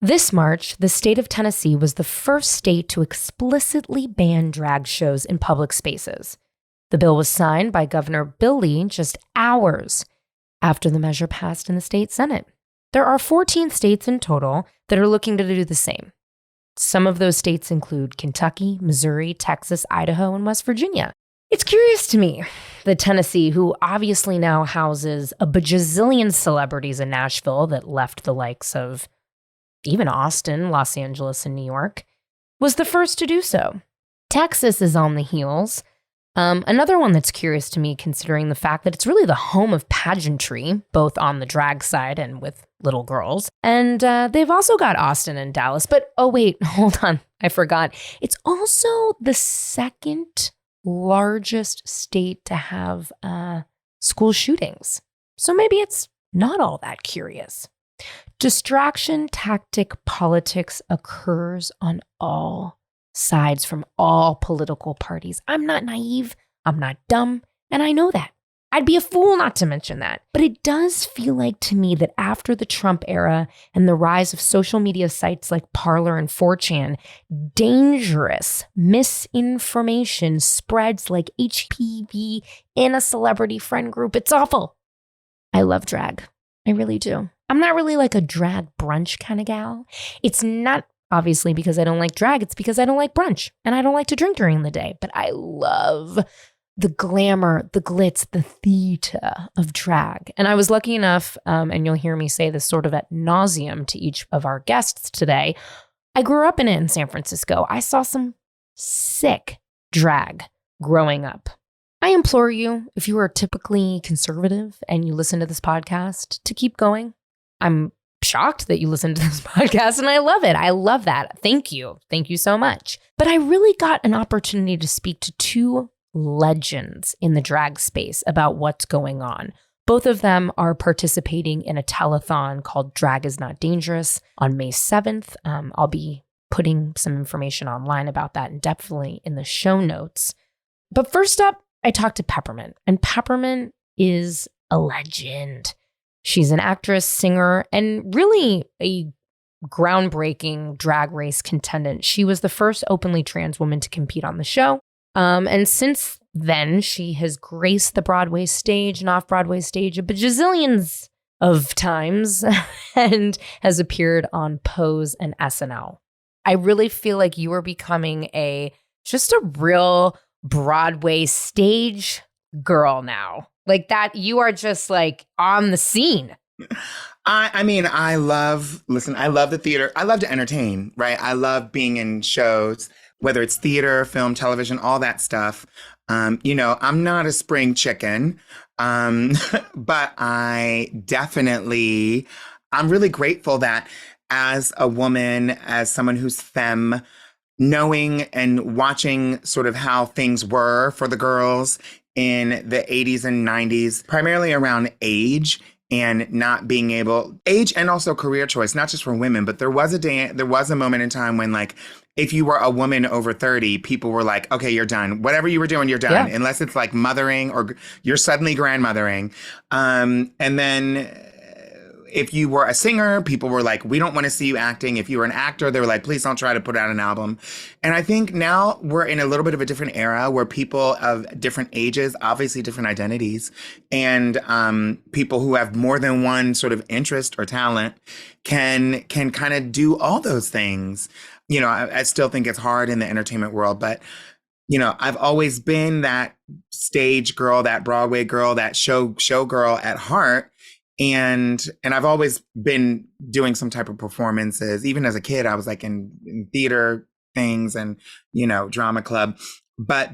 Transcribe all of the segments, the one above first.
This March, the state of Tennessee was the first state to explicitly ban drag shows in public spaces. The bill was signed by Governor Bill Lee just hours after the measure passed in the state Senate. There are 14 states in total that are looking to do the same. Some of those states include Kentucky, Missouri, Texas, Idaho, and West Virginia. It's curious to me that Tennessee, who obviously now houses a bajillion celebrities in Nashville that left the likes of even Austin, Los Angeles, and New York, was the first to do so. Texas is on the heels. Another one that's curious to me, considering the fact that it's really the home of pageantry, both on the drag side and with little girls. And they've also got Austin and Dallas. But, oh wait, hold on, I forgot. It's also the second largest state to have school shootings. So maybe it's not all that curious. Distraction tactic politics occurs on all sides from all political parties. I'm not naive, I'm not dumb, and I know that. I'd be a fool not to mention that. But it does feel like to me that after the Trump era and the rise of social media sites like Parler and 4chan, dangerous misinformation spreads like HPV in a celebrity friend group. It's awful. I love drag. I really do. I'm not really like a drag brunch kind of gal. It's not obviously because I don't like drag. It's because I don't like brunch and I don't like to drink during the day. But I love the glamour, the glitz, the theater of drag. And I was lucky enough, and you'll hear me say this sort of ad nauseum to each of our guests today, I grew up in it in San Francisco. I saw some sick drag growing up. I implore you, if you are typically conservative and you listen to this podcast, to keep going. I'm shocked that you listen to this podcast and I love it. I love that. Thank you. Thank you so much. But I really got an opportunity to speak to two legends in the drag space about what's going on. Both of them are participating in a telethon called Drag Is Not Dangerous on May 7th. I'll be putting some information online about that and definitely in the show notes. But first up, I talked to Peppermint, and Peppermint is a legend. She's an actress, singer, and really a groundbreaking drag race contestant. She was the first openly trans woman to compete on the show. And since then, she has graced the Broadway stage and off-Broadway stage a bajillions of times and has appeared on Pose and SNL. I really feel like you are becoming just a real Broadway stage girl now. Like that, you are just like on the scene. I mean, I love the theater. I love to entertain, right? I love being in shows, whether it's theater, film, television, all that stuff. I'm not a spring chicken, but I'm really grateful that as a woman, as someone who's femme, knowing and watching sort of how things were for the girls in the 80s and 90s, primarily around age and not being age and also career choice, not just for women, but there was a moment in time when, like, if you were a woman over 30, people were like, okay, you're done. Whatever you were doing, you're done. Yeah. Unless it's like mothering or you're suddenly grandmothering. And then if you were a singer, people were like, we don't want to see you acting. If you were an actor, they were like, please don't try to put out an album. And I think now we're in a little bit of a different era where people of different ages, obviously different identities, and people who have more than one sort of interest or talent can kind of do all those things. I still think it's hard in the entertainment world, but I've always been that stage girl, that Broadway girl, that show girl at heart. And I've always been doing some type of performances. Even as a kid, I was like in theater things and, drama club. But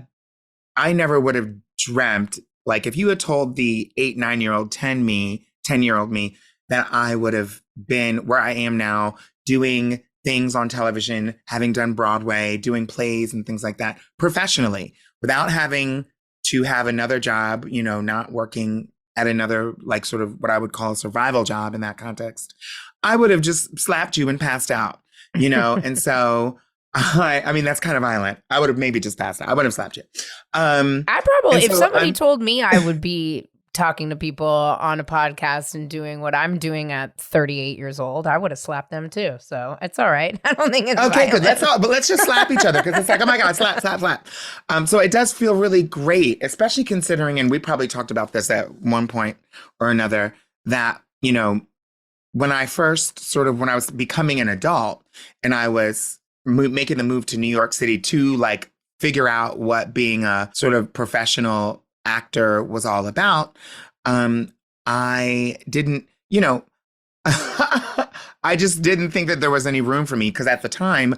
I never would have dreamt, like if you had told the 8, 9-year-old, 10-year-old me that I would have been where I am now, doing things on television, having done Broadway, doing plays and things like that professionally, without having to have another job, not working at another, like, sort of what I would call a survival job in that context, I would have just slapped you and passed out, And so I mean, that's kind of violent. I would have maybe just passed out. I wouldn't have slapped you. I probably, if somebody told me I would be talking to people on a podcast and doing what I'm doing at 38 years old, I would have slapped them too. So it's all right. I don't think it's Okay, good. violent. But let's just slap each other because it's like, oh my God, slap, slap, slap. So it does feel really great, especially considering, and we probably talked about this at one point or another, that, you know, when I was becoming an adult and I was making the move to New York City to like figure out what being a sort of professional actor was all about, I didn't, you know, I just didn't think that there was any room for me because at the time,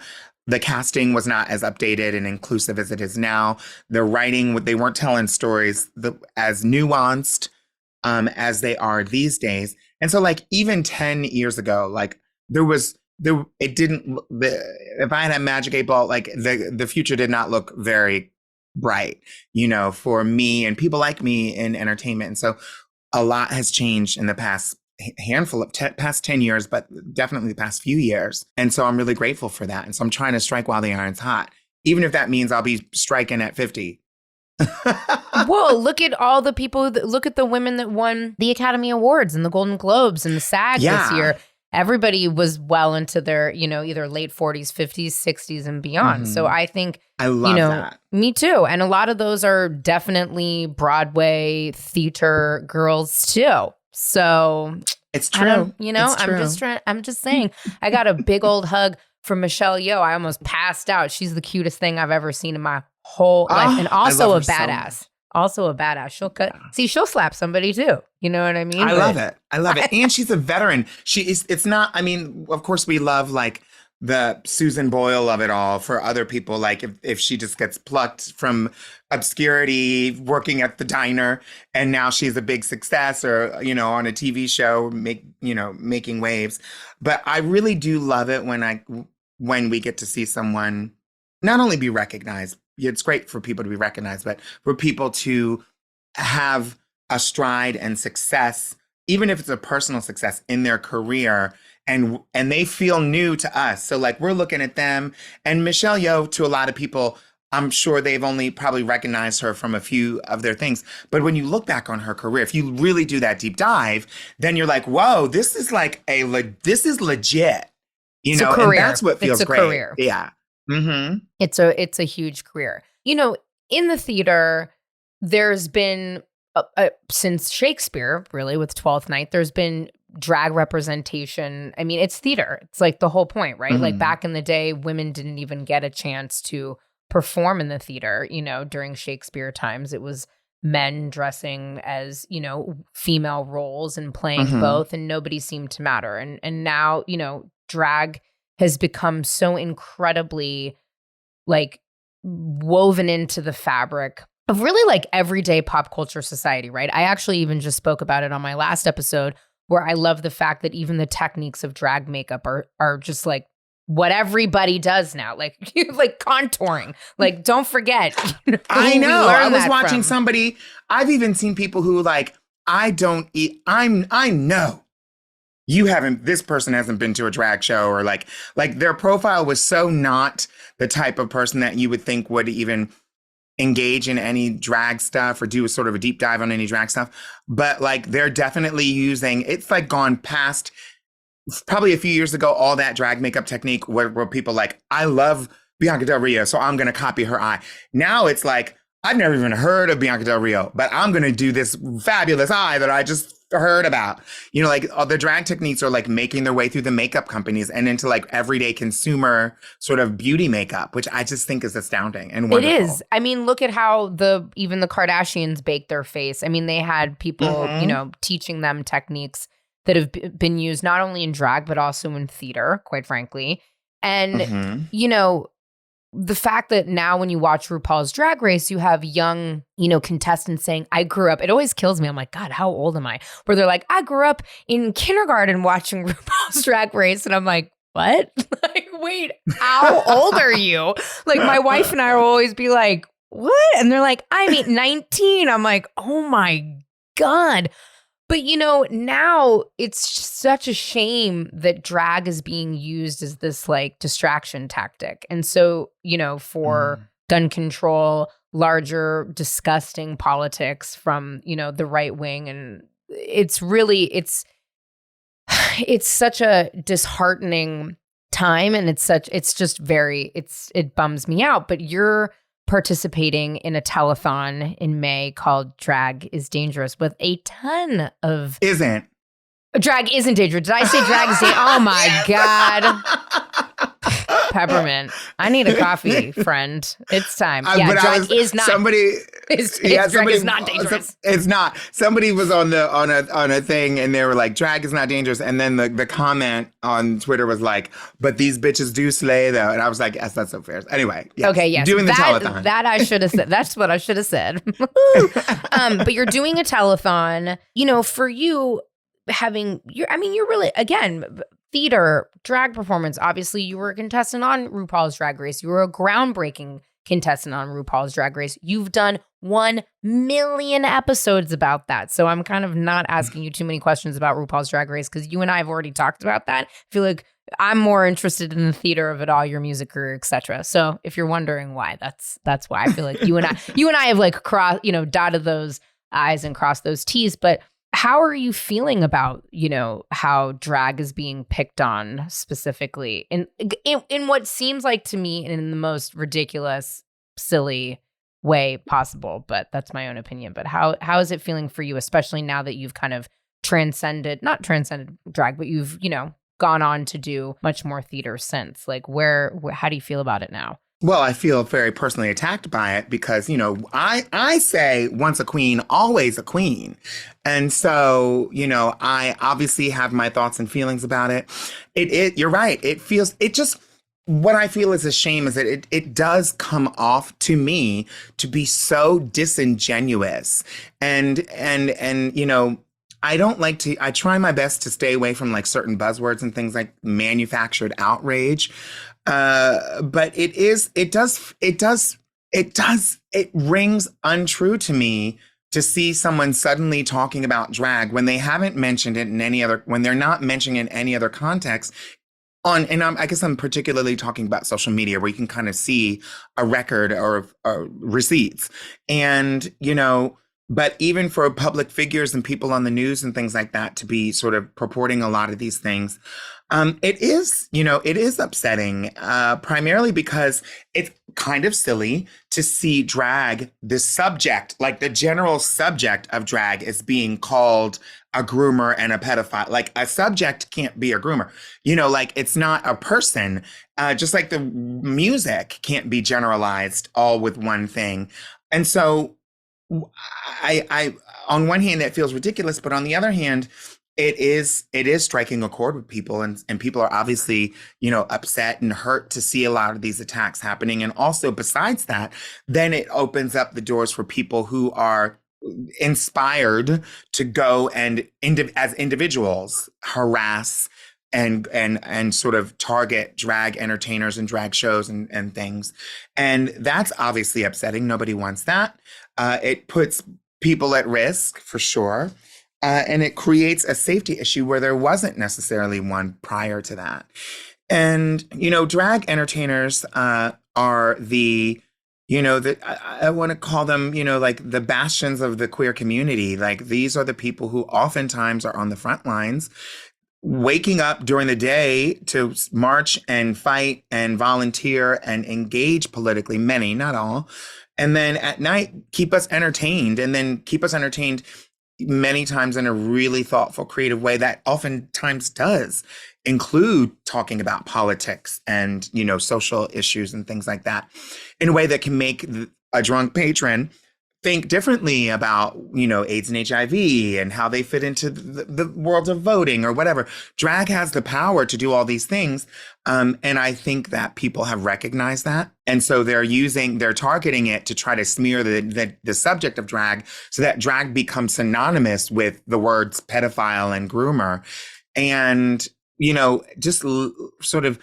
the casting was not as updated and inclusive as it is now. The writing, they weren't telling stories as nuanced as they are these days. And so like even 10 years ago, like if I had a magic 8 ball, like the future did not look very bright, you know, for me and people like me in entertainment. And so a lot has changed in the past handful of past 10 years, but definitely the past few years. And so I'm really grateful for that. And so I'm trying to strike while the iron's hot, even if that means I'll be striking at 50. Whoa, look at all the people, look at the women that won the Academy Awards and the Golden Globes and the SAG this year. Everybody was well into their, you know, either late 40s, 50s, 60s and beyond. So I think, I love that. Me too. And a lot of those are definitely Broadway theater girls too. So it's true. I'm just saying, I got a big old hug from Michelle Yeoh. I almost passed out. She's the cutest thing I've ever seen in my whole life. And also a badass. She'll slap somebody too. You know what I mean? I love it. And she's a veteran. It's not, I mean, of course we love like the Susan Boyle of it all for other people. Like if she just gets plucked from obscurity working at the diner and now she's a big success or, you know, on a TV show, making waves. But I really do love it when we get to see someone not only be recognized, it's great for people to be recognized, but for people to have a stride and success, even if it's a personal success in their career, and they feel new to us. So like we're looking at them, and Michelle Yeoh, to a lot of people, I'm sure they've only probably recognized her from a few of their things. But when you look back on her career, if you really do that deep dive, then you're like, whoa, this is like this is legit, you know, and that's what feels great. Career. Yeah. Mm-hmm. It's a huge career. You know, in the theater, there's been since Shakespeare, really, with Twelfth Night, there's been drag representation. I mean, it's theater. It's like the whole point, right? Mm-hmm. Like back in the day, women didn't even get a chance to perform in the theater. You know, during Shakespeare times, it was men dressing as, you know, female roles and playing both, and nobody seemed to matter. And now, you know, drag has become so incredibly like woven into the fabric of really like everyday pop culture society, right? I actually even just spoke about it on my last episode, where I love the fact that even the techniques of drag makeup are just like what everybody does now, like like contouring. Like, don't forget. I know. I was watching somebody. I've even seen people who like, I know this person hasn't been to a drag show, or like their profile was so not the type of person that you would think would even engage in any drag stuff or do a sort of a deep dive on any drag stuff. But like, they're definitely it's like gone past probably a few years ago, all that drag makeup technique where people like, I love Bianca Del Rio, so I'm going to copy her eye. Now it's like, I've never even heard of Bianca Del Rio, but I'm going to do this fabulous eye that I just heard about. You know, like all the drag techniques are like making their way through the makeup companies and into like everyday consumer sort of beauty makeup, which I just think is astounding and wonderful. It is. I mean, look at how even the Kardashians bake their face. I mean, they had people, you know, teaching them techniques that have been used not only in drag, but also in theater, quite frankly. And, you know, the fact that now when you watch RuPaul's Drag Race, you have young, you know, contestants saying, I grew up. It always kills me. I'm like, God, how old am I? Where they're like, I grew up in kindergarten watching RuPaul's Drag Race. And I'm like, what? Like, wait, how old are you? Like, my wife and I will always be like, what? And they're like, I'm 19. I'm like, oh my God. But, you know, now it's such a shame that drag is being used as this like distraction tactic. And so, you know, for gun control, larger disgusting politics from, the right wing. And it's really, it's such a disheartening time. And it bums me out. But you're participating in a telethon in May called Drag is Dangerous with a ton of... Drag isn't dangerous. Did I say drag is dangerous? Oh my God. Peppermint. I need a coffee, friend. It's time. Yeah, drag is not. Drag is not dangerous. It's not. Somebody was on a thing and they were like, drag is not dangerous. And then the comment on Twitter was like, but these bitches do slay though. And I was like, yes, that's so fair. Anyway. Yes. Okay, yes. Doing the telethon. That I should have said. That's what I should have said. But you're doing a telethon, for you you're really, again, theater, drag performance. Obviously, you were a contestant on RuPaul's Drag Race. You were a groundbreaking contestant on RuPaul's Drag Race. You've done 1 million episodes about that. So I'm kind of not asking you too many questions about RuPaul's Drag Race because you and I have already talked about that. I feel like I'm more interested in the theater of it all, your music career, etc. So if you're wondering why, that's why. I feel like you and I have like dotted those I's and crossed those T's. But how are you feeling about, how drag is being picked on specifically in what seems like to me in the most ridiculous, silly way possible? But that's my own opinion. But how is it feeling for you, especially now that you've kind of not transcended drag, but you've, gone on to do much more theater since? Like how do you feel about it now? Well, I feel very personally attacked by it because, I say once a queen, always a queen. And so, I obviously have my thoughts and feelings about it. You're right. What I feel is a shame is that it does come off to me to be so disingenuous and I try my best to stay away from like certain buzzwords and things like manufactured outrage. But it rings untrue to me to see someone suddenly talking about drag when they haven't mentioned it when they're not mentioning it in any other context. I guess I'm particularly talking about social media where you can kind of see a record or receipts. And, but even for public figures and people on the news and things like that to be sort of purporting a lot of these things, it is upsetting, primarily because it's kind of silly to see drag, the subject, like the general subject of drag is being called a groomer and a pedophile. Like a subject can't be a groomer, like it's not a person, just like the music can't be generalized all with one thing. And so I on one hand, that feels ridiculous, but on the other hand, it is striking a chord with people, and people are obviously, upset and hurt to see a lot of these attacks happening. And also besides that, then it opens up the doors for people who are inspired to go and as individuals harass and sort of target drag entertainers and drag shows and things. And that's obviously upsetting. Nobody wants that. It puts people at risk for sure. And it creates a safety issue where there wasn't necessarily one prior to that. And, drag entertainers are I want to call them, like the bastions of the queer community. Like these are the people who oftentimes are on the front lines, waking up during the day to march and fight and volunteer and engage politically, many, not all. And then at night, keep us entertained many times in a really thoughtful, creative way that oftentimes does include talking about politics and, social issues and things like that in a way that can make a drunk patron think differently about, AIDS and HIV and how they fit into the world of voting or whatever. Drag has the power to do all these things. And I think that people have recognized that. And so they're targeting it to try to smear the subject of drag so that drag becomes synonymous with the words pedophile and groomer. And, just sort of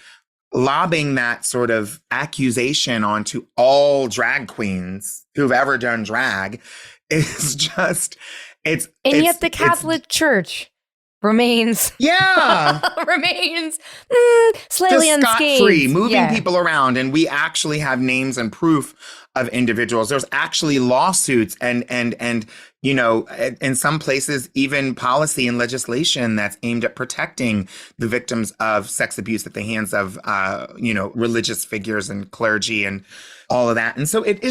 lobbing that sort of accusation onto all drag queens who've ever done drag is just, yet the Catholic Church remains. Yeah. Remains slightly Just unscathed. scot-free, moving people around. And we actually have names and proof of individuals. There's actually lawsuits and you know, in some places, even policy and legislation that's aimed at protecting the victims of sex abuse at the hands of, you know, religious figures and clergy and all of that. And so it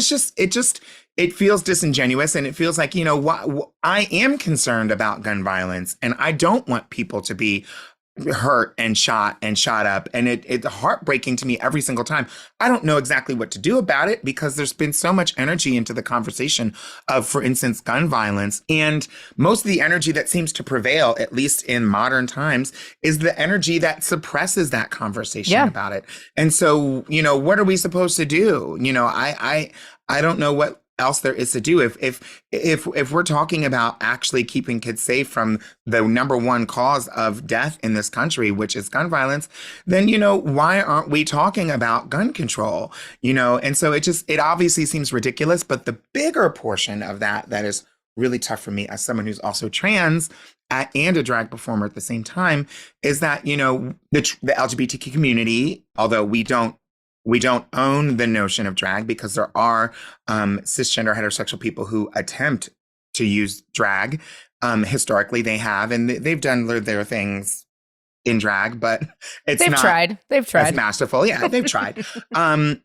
feels disingenuous, and it feels like, you know, I am concerned about gun violence, and I don't want people to be hurt and shot up. And it's heartbreaking to me every single time. I don't know exactly what to do about it because there's been so much energy into the conversation of, for instance, gun violence. And most of the energy that seems to prevail, at least in modern times, is the energy that suppresses that conversation about it. And so, you know, what are we supposed to do? You know, I don't know what else there is to do. If we're talking about actually keeping kids safe from the number one cause of death in this country, which is gun violence, then, you know, why aren't we talking about gun control? You know, and so it obviously seems ridiculous, but the bigger portion of that is really tough for me as someone who's also trans and a drag performer at the same time, is that, you know, the LGBTQ community, although we don't own the notion of drag, because there are cisgender heterosexual people who attempt to use drag. Historically, they have, and they've done their things in drag, but they've tried. As masterful. Yeah, they've tried. The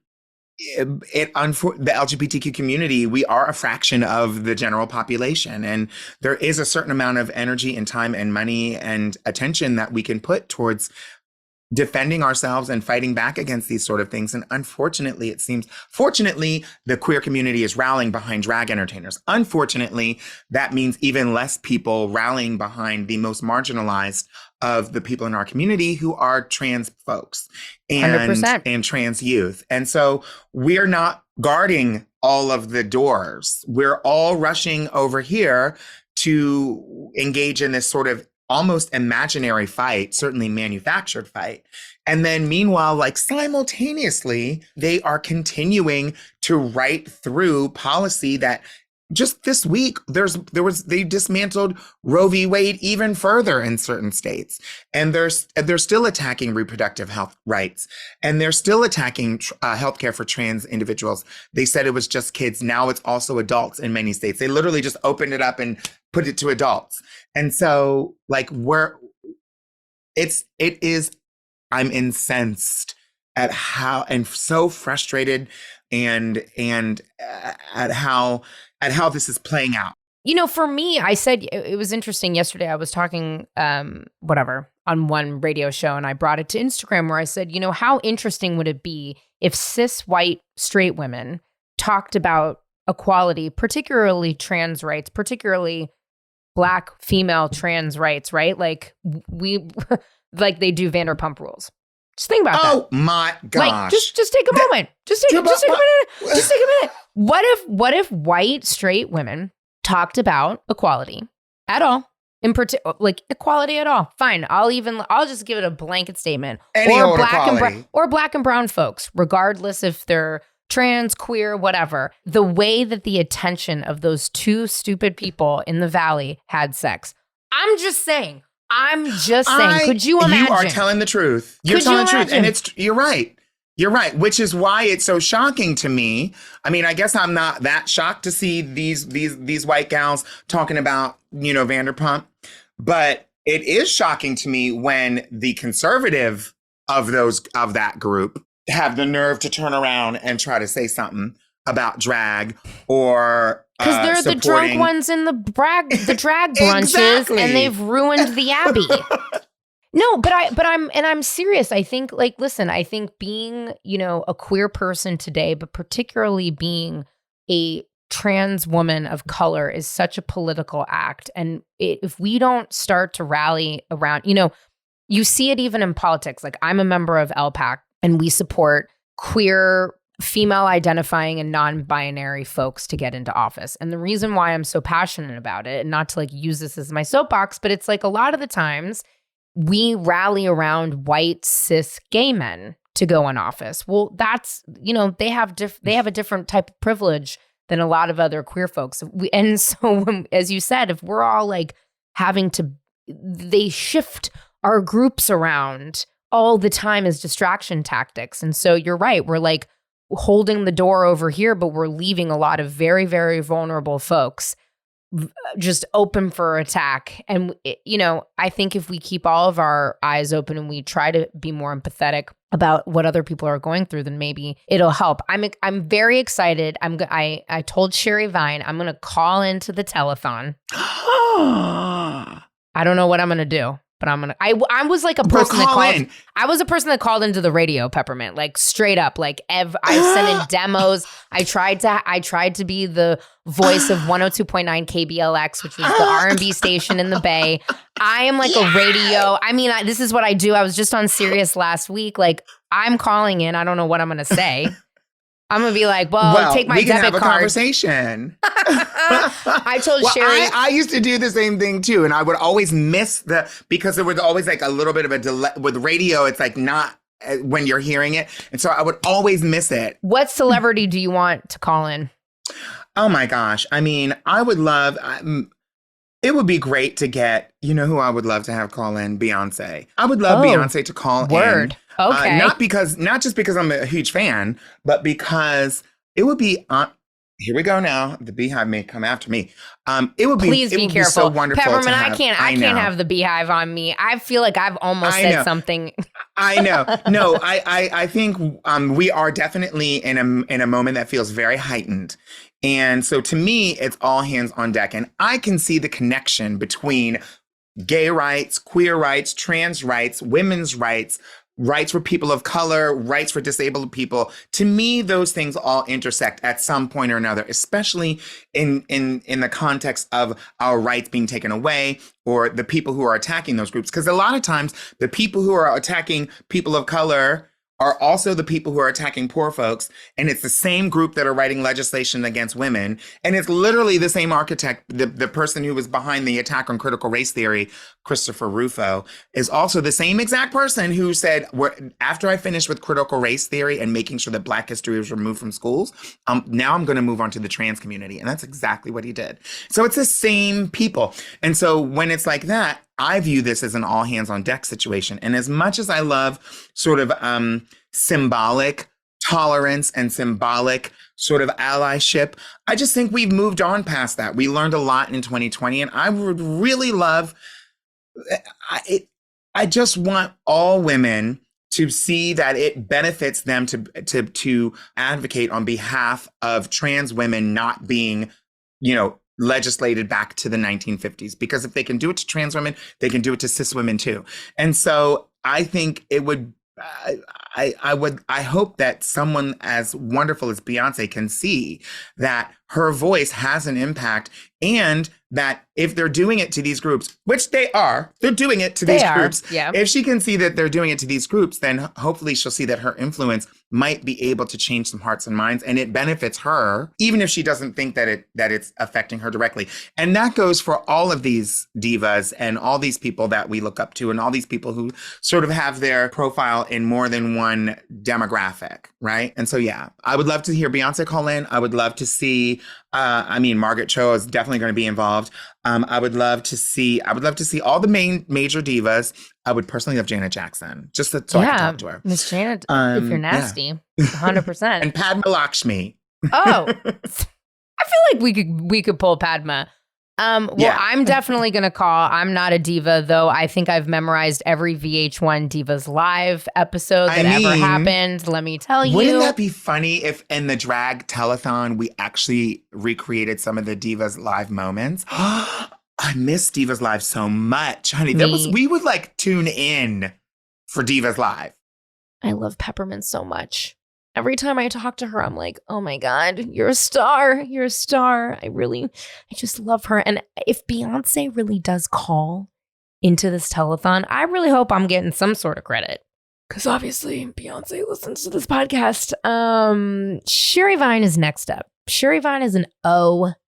LGBTQ community, we are a fraction of the general population, and there is a certain amount of energy and time and money and attention that we can put towards defending ourselves and fighting back against these sort of things. And unfortunately, fortunately, the queer community is rallying behind drag entertainers. Unfortunately, that means even less people rallying behind the most marginalized of the people in our community, who are trans folks and 100%. And trans youth. And so we're not guarding all of the doors. We're all rushing over here to engage in this sort of almost imaginary fight, certainly manufactured fight. And then meanwhile, like simultaneously, they are continuing to write through policy that just this week, they dismantled Roe v. Wade even further in certain states. And they're still attacking reproductive health rights. And they're still attacking healthcare for trans individuals. They said it was just kids. Now it's also adults in many states. They literally just opened it up and put it to adults. And so, like, I'm incensed at how, and so frustrated and at how this is playing out. You know, for me, I said, it was interesting yesterday. I was talking, on one radio show, and I brought it to Instagram, where I said, you know, how interesting would it be if cis white straight women talked about equality, particularly trans rights, particularly Black female trans rights, right? Like like they do Vanderpump Rules. Just think about that. Oh my gosh! Like, just take a moment. Just take a minute. What if white straight women talked about equality at all? In particular, like equality at all? Fine. I'll just give it a blanket statement. Or black and brown folks, regardless if they're trans, queer, whatever. The way that the attention of those two stupid people in the Valley had sex. I'm just saying. Could you imagine? You are telling the truth. You're telling the truth. And you're right. You're right. Which is why it's so shocking to me. I mean, I guess I'm not that shocked to see these white gals talking about, you know, Vanderpump. But it is shocking to me when the conservative of that group have the nerve to turn around and try to say something about drag, or because they're the drunk ones in the drag brunches. Exactly. And they've ruined the Abbey. No, but I'm serious. I think, like, listen, I think being, you know, a queer person today, but particularly being a trans woman of color, is such a political act. And if we don't start to rally around, you know, you see it even in politics. Like, I'm a member of LPAC, and we support queer, female identifying and non-binary folks to get into office. And the reason why I'm so passionate about it, and not to like use this as my soapbox, but it's like a lot of the times we rally around white cis gay men to go in office. Well, that's, you know, they have a different type of privilege than a lot of other queer folks. And so, as you said, if we're all like having to they shift our groups around all the time as distraction tactics. And so you're right. We're like holding the door over here, but we're leaving a lot of very, very vulnerable folks just open for attack. And, I think if we keep all of our eyes open and we try to be more empathetic about what other people are going through, then maybe it'll help. I'm very excited. I told Sherry Vine, I'm going to call into the telethon. I don't know what I'm going to do. But I was like a person that called. I was a person that called into the radio, Peppermint, like straight up. Like I sent in demos. I tried to be the voice of 102.9 KBLX, which was the R&B station in the Bay. I am like a radio. I mean, this is what I do. I was just on Sirius last week. Like I'm calling in. I don't know what I'm going to say. I'm going to be like, well, take my debit card. We can have a conversation. I told Sherry. I used to do the same thing too. And I would always miss because there was always like a little bit of a delay. With radio, it's like not when you're hearing it. And so I would always miss it. What celebrity do you want to call in? Oh my gosh. I mean, I would love... it would be great to get, who I would love to have call in? Beyonce. I would love Beyonce to call in. Okay. Not just because I'm a huge fan, but because it would be, here we go now. The Beehive may come after me. It would be, Please be careful. Be so wonderful. Peppermint, I can't have the Beehive on me. I feel like I've almost said something. I know. No, I think we are definitely in a moment that feels very heightened. And so to me, it's all hands on deck. And I can see the connection between gay rights, queer rights, trans rights, women's rights, rights for people of color, rights for disabled people. To me, those things all intersect at some point or another, especially in the context of our rights being taken away or the people who are attacking those groups. Because a lot of times the people who are attacking people of color are also the people who are attacking poor folks. And it's the same group that are writing legislation against women. And it's literally the same architect, the person who was behind the attack on critical race theory, Christopher Rufo, is also the same exact person who said, after I finished with critical race theory and making sure that Black history was removed from schools, now I'm going to move on to the trans community. And that's exactly what he did. So it's the same people. And so when it's like that, I view this as an all hands on deck situation. And as much as I love sort of symbolic tolerance and symbolic sort of allyship, I just think we've moved on past that. We learned a lot in 2020, and I would really love, I just want all women to see that it benefits them to advocate on behalf of trans women not being, legislated back to the 1950s, because if they can do it to trans women, they can do it to cis women too. And so I think it would, I hope that someone as wonderful as Beyonce can see that her voice has an impact, and that if they're doing it to these groups, which they're doing it to these groups. Yeah. If she can see that they're doing it to these groups, then hopefully she'll see that her influence might be able to change some hearts and minds, and it benefits her, even if she doesn't think that it's affecting her directly. And that goes for all of these divas and all these people that we look up to, and all these people who sort of have their profile in more than one demographic, right? And so, yeah, I would love to hear Beyonce call in. I would love to see, Margaret Cho is definitely going to be involved. I would love to see all the major divas. I would personally love Janet Jackson, just so I can talk to her. Miss Janet, if you're nasty, 100%. And Padma Lakshmi. Oh, I feel like we could pull Padma. I'm definitely going to call. I'm not a diva, though. I think I've memorized every VH1 Divas Live episode that ever happened. Let me tell you. Wouldn't that be funny if in the drag telethon, we actually recreated some of the Divas Live moments? I miss Divas Live so much, honey. We would like tune in for Divas Live. I love Peppermint so much. Every time I talk to her, I'm like, oh my God, you're a star. You're a star. I just love her. And if Beyonce really does call into this telethon, I really hope I'm getting some sort of credit. Because obviously Beyonce listens to this podcast. Sherry Vine is next up. Sherry Vine is an OG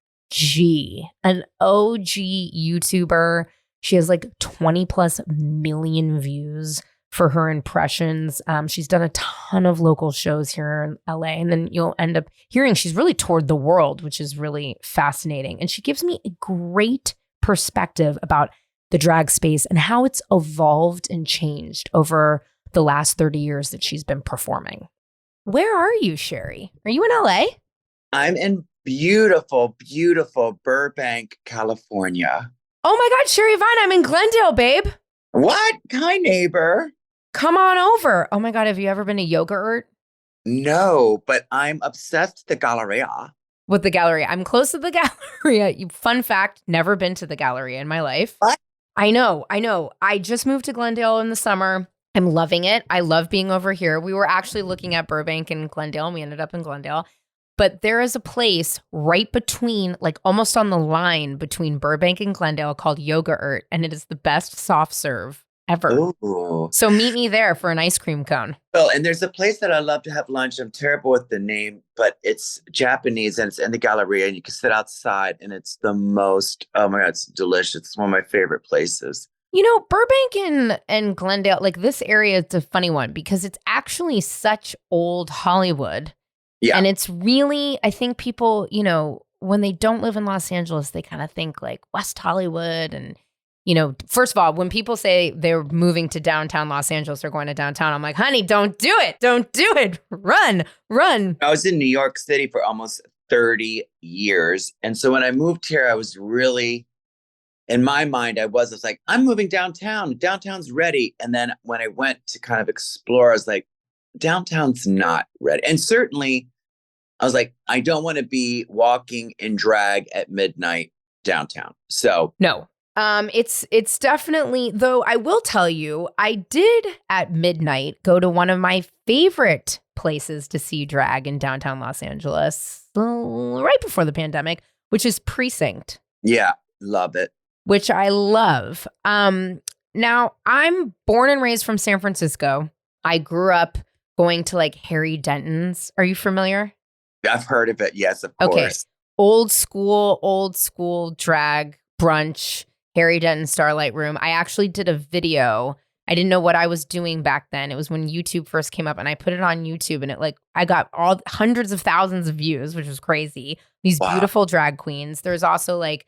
YouTuber. She has like 20 plus million views for her impressions. She's done a ton of local shows here in LA, and then you'll end up hearing she's really toured the world, which is really fascinating. And she gives me a great perspective about the drag space and how it's evolved and changed over the last 30 years that she's been performing. Where are you, Sherry? Are you in LA? I'm in beautiful, beautiful Burbank, California. Oh my God, Sherry Vine, I'm in Glendale, babe. What? Hi, neighbor. Come on over. Oh my God, have you ever been to Yoga Ert? No, but I'm obsessed with the Galleria. With the Galleria. I'm close to the Galleria. Fun fact, never been to the Galleria in my life. What? I know. I just moved to Glendale in the summer. I'm loving it. I love being over here. We were actually looking at Burbank and Glendale, and we ended up in Glendale. But there is a place right between, like almost on the line between Burbank and Glendale called Yoga Ert, and it is the best soft serve ever. Ooh. So meet me there for an ice cream cone. Well, and there's a place that I love to have lunch. I'm terrible with the name, but it's Japanese and it's in the Galleria, and you can sit outside, and it's the most, oh my God, it's delicious. It's one of my favorite places. You know, Burbank and Glendale, like this area, it's a funny one because it's actually such old Hollywood. Yeah. And it's really, I think people, you know, when they don't live in Los Angeles, they kind of think like West Hollywood. And, you know, first of all, when people say they're moving to downtown Los Angeles or going to downtown, I'm like, honey, don't do it. Don't do it. Run. I was in New York City for almost 30 years. And so when I moved here, I was really, in my mind, I was like, I'm moving downtown. Downtown's ready. And then when I went to kind of explore, I was like, downtown's not ready. And certainly I was like, I don't want to be walking in drag at midnight downtown. So no. It's definitely, though I will tell you, I did at midnight go to one of my favorite places to see drag in downtown Los Angeles right before the pandemic, which is Precinct. Yeah, love it. Which I love. Now, I'm born and raised from San Francisco. I grew up going to like Harry Denton's. Are you familiar? I've heard of it. Yes, of course. Okay. Old school drag brunch, Harry Denton Starlight Room. I actually did a video. I didn't know what I was doing back then. It was when YouTube first came up, and I put it on YouTube, and I got all hundreds of thousands of views, which was crazy. These beautiful drag queens. There's also like,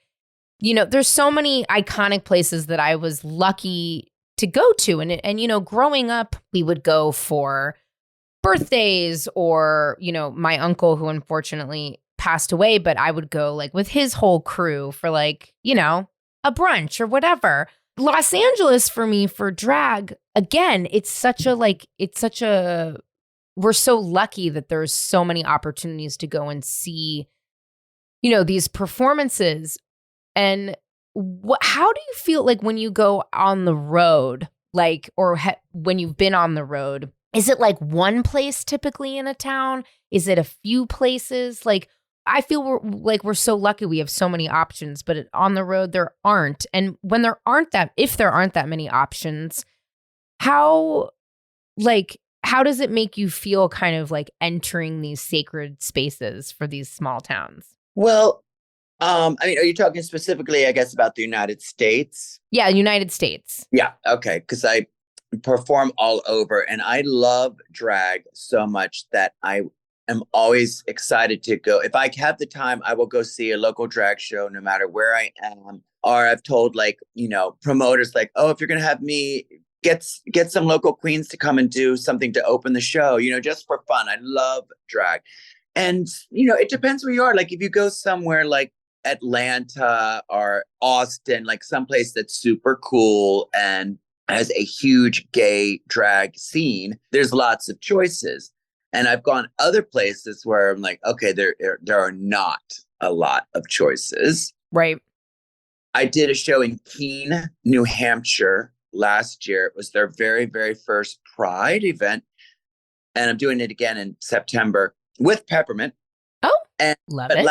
you know, there's so many iconic places that I was lucky to go to. And you know, growing up, we would go for birthdays or, you know, my uncle who unfortunately passed away, but I would go like with his whole crew for like, you know, a brunch or whatever. Los Angeles for me for drag, again, we're so lucky that there's so many opportunities to go and see, you know, these performances. And how do you feel like when you go on the road, like, or when you've been on the road? Is it like one place typically in a town? Is it a few places? Like, I feel we're so lucky we have so many options, but on the road there aren't. And when if there aren't that many options, how does it make you feel kind of like entering these sacred spaces for these small towns? Well, I mean, are you talking specifically, I guess, about the United States? Yeah, United States. Yeah, okay, because I perform all over, and I love drag so much that I am always excited to go. If I have the time, I will go see a local drag show no matter where I am. Or I've told, like, you know, promoters like, oh, if you're going to have me, get some local queens to come and do something to open the show, you know, just for fun. I love drag. And, you know, it depends where you are. Like if you go somewhere like Atlanta or Austin, like someplace that's super cool and has a huge gay drag scene, there's lots of choices. And I've gone other places where I'm like, okay, there are not a lot of choices. Right. I did a show in Keene, New Hampshire last year. It was their very, very first Pride event. And I'm doing it again in September with Peppermint. Oh, and love it.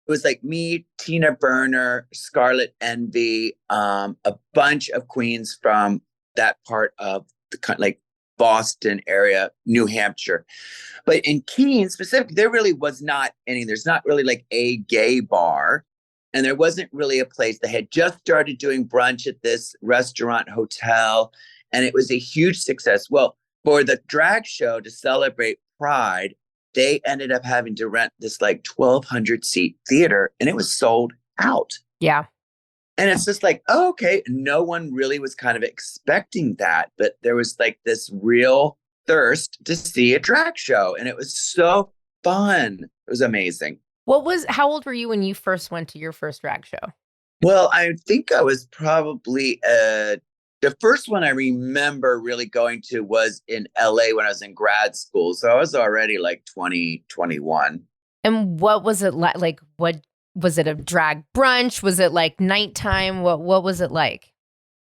It was like me, Tina Burner, Scarlet Envy, a bunch of queens from that part of the like Boston area, New Hampshire. But in Keene specifically, there really was not any, there's not really like a gay bar. And there wasn't really a place. They had just started doing brunch at this restaurant hotel, and it was a huge success. Well, for the drag show to celebrate Pride, they ended up having to rent this like 1,200 seat theater, and it was sold out. Yeah. And it's just like, oh, okay. No one really was kind of expecting that, but there was like this real thirst to see a drag show. And it was so fun. It was amazing. How old were you when you first went to your first drag show? Well, I think I was probably the first one I remember really going to was in LA when I was in grad school. So I was already like 20, 21. And what was it like? Like, what was it, a drag brunch? Was it like nighttime? What was it like?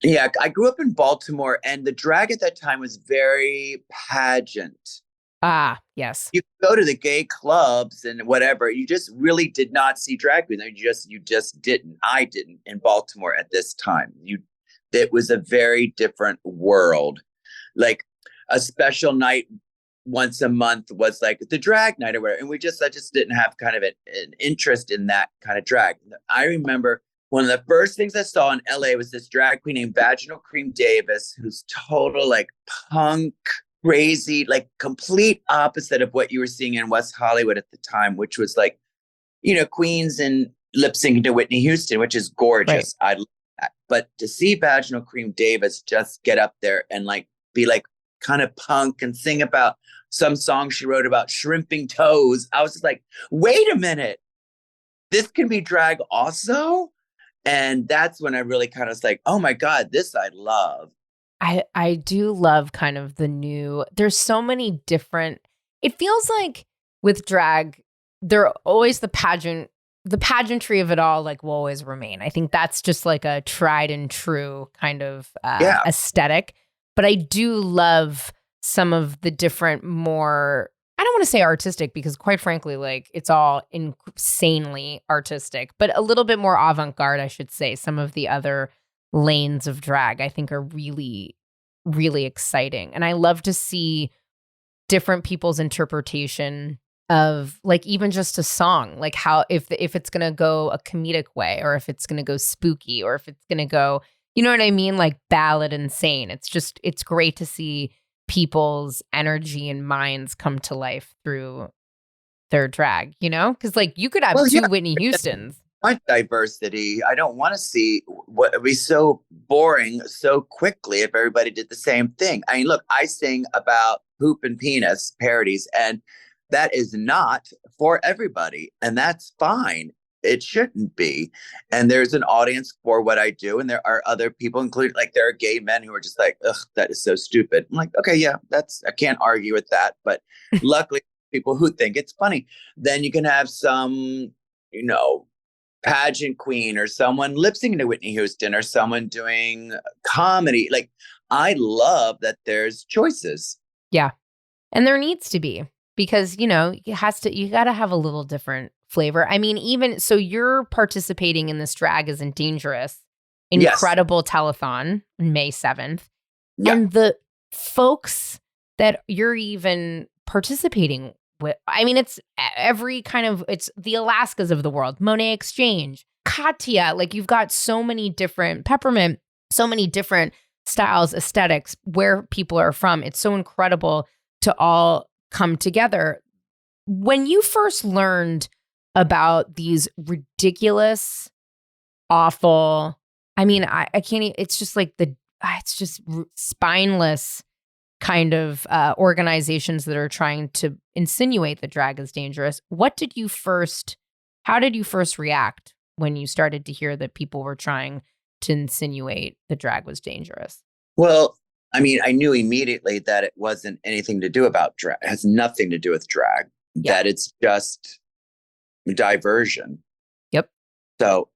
Yeah, I grew up in Baltimore, and the drag at that time was very pageant. Ah, yes. You go to the gay clubs and whatever, you just really did not see drag queens. You just didn't. I didn't in Baltimore at this time. It was a very different world. Like a special night once a month was like the drag night or whatever. And I just didn't have kind of an interest in that kind of drag. I remember one of the first things I saw in LA was this drag queen named Vaginal Cream Davis, who's total like punk, crazy, like complete opposite of what you were seeing in West Hollywood at the time, which was like, Queens and lip syncing to Whitney Houston, which is gorgeous. Right. I love that. But to see Vaginal Cream Davis just get up there and like be like kind of punk and sing about some song she wrote about shrimping toes, I was just like, wait a minute, this can be drag also? And that's when I really kind of was like, oh my God, this I love. I do love kind of there's so many different, it feels like with drag, there are always the pageantry of it all like will always remain. I think that's just like a tried and true kind of aesthetic. But I do love some of the different more, I don't want to say artistic because quite frankly, like it's all insanely artistic, but a little bit more avant-garde, I should say. Some of the other lanes of drag I think are really, really exciting. And I love to see different people's interpretation of like even just a song, like how if it's going to go a comedic way or if it's going to go spooky or if it's going to go, you know what I mean? Like ballad insane. It's great to see people's energy and minds come to life through their drag, because like you could have two Whitney Houstons. My diversity. I don't want to see what would be so boring so quickly if everybody did the same thing. I mean, look, I sing about poop and penis parodies, and that is not for everybody, and that's fine. It shouldn't be. And there's an audience for what I do. And there are other people, including like there are gay men who are just like, ugh, that is so stupid. I'm like, okay, yeah, I can't argue with that. But luckily, people who think it's funny. Then you can have some, pageant queen or someone lip syncing to Whitney Houston or someone doing comedy. Like, I love that there's choices. Yeah. And there needs to be, because, you got to have a little different flavor. I mean, even so you're participating in this Drag Isn't Dangerous, incredible telethon on May 7th. Yeah. And the folks that you're even participating with, I mean, it's every kind of, it's the Alaskas of the world, Monet Exchange, Katya, like you've got so many different, Peppermint, so many different styles, aesthetics, where people are from. It's so incredible to all come together. When you first learned about these ridiculous, awful, I mean, I can't, it's just like it's just spineless kind of organizations that are trying to insinuate that drag is dangerous. How did you first react when you started to hear that people were trying to insinuate that drag was dangerous? Well, I mean, I knew immediately that it wasn't anything to do about drag. It has nothing to do with drag, that it's just diversion. Yep. So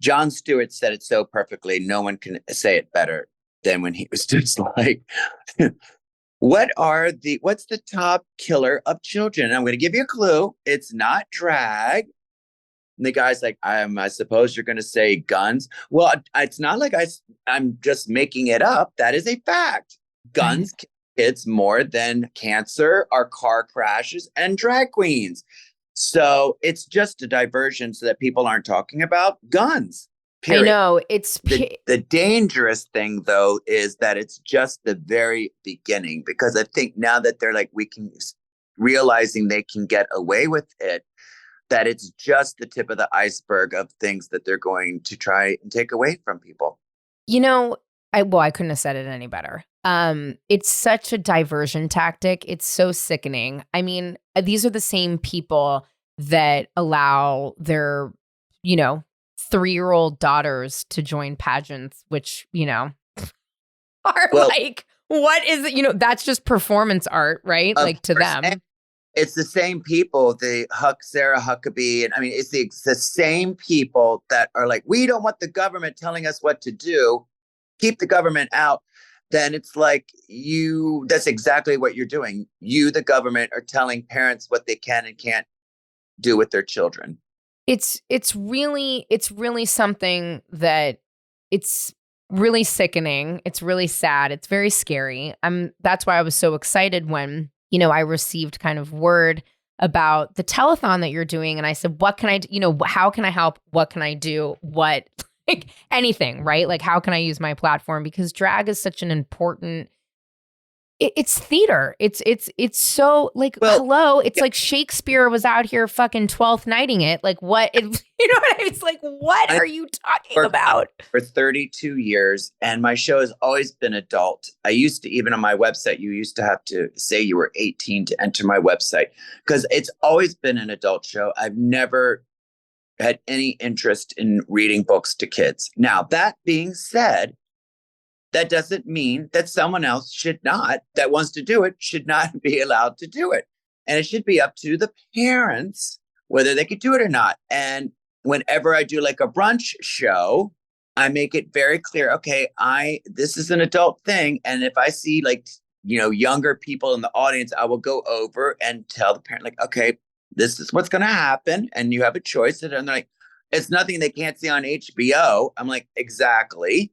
Jon Stewart said it so perfectly. No one can say it better than when he was just like, what's the top killer of children? And I'm going to give you a clue. It's not drag. And the guy's like, I suppose you're going to say guns. Well, it's not like I'm just making it up. That is a fact. Guns kill kids more than cancer or car crashes and drag queens. So it's just a diversion so that people aren't talking about guns. Period. I know. It's the dangerous thing, though, is that it's just the very beginning, because I think now that they're like, realizing they can get away with it, that it's just the tip of the iceberg of things that they're going to try and take away from people. You know, I couldn't have said it any better. It's such a diversion tactic. It's so sickening. I mean, these are the same people that allow their, 3-year-old daughters to join pageants, which, are like, what is it? That's just performance art, right? Like to them. It's the same people, Sarah Huckabee. And I mean, it's the same people that are like, we don't want the government telling us what to do. Keep the government out. Then it's like that's exactly what you're doing. You, the government, are telling parents what they can and can't do with their children. It's really something that it's really sickening. It's really sad. It's very scary. That's why I was so excited when, I received kind of word about the telethon that you're doing. And I said, what can I do? How can I help? What can I do? What, like anything, right? Like, how can I use my platform? Because drag is such an important, it's theater. It's so like, hello. It's like Shakespeare was out here fucking 12th nighting it. Like what, what I mean? It's like, what are you talking about? For 32 years. And my show has always been adult. I used to, even on my website, you used to have to say you were 18 to enter my website because it's always been an adult show. I've never had any interest in reading books to kids. Now, that being said, that doesn't mean that someone else that wants to do it, should not be allowed to do it. And it should be up to the parents whether they could do it or not. And whenever I do like a brunch show, I make it very clear, okay, this is an adult thing. And if I see like, younger people in the audience, I will go over and tell the parent, like, okay, this is what's going to happen. And you have a choice. And they're like, it's nothing they can't see on HBO. I'm like, exactly.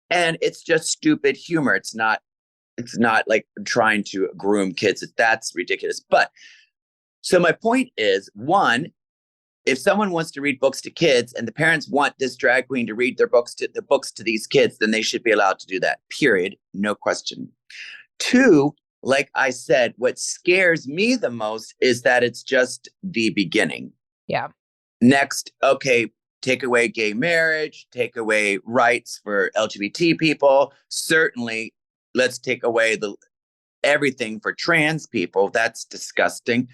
And it's just stupid humor. It's not like trying to groom kids. That's ridiculous. But so my point is, one, if someone wants to read books to kids and the parents want this drag queen to read the books to these kids, then they should be allowed to do that. Period. No question. Two, like I said, what scares me the most is that it's just the beginning. Yeah. Next, okay, take away gay marriage, take away rights for LGBT people. Certainly, let's take away everything for trans people. That's disgusting.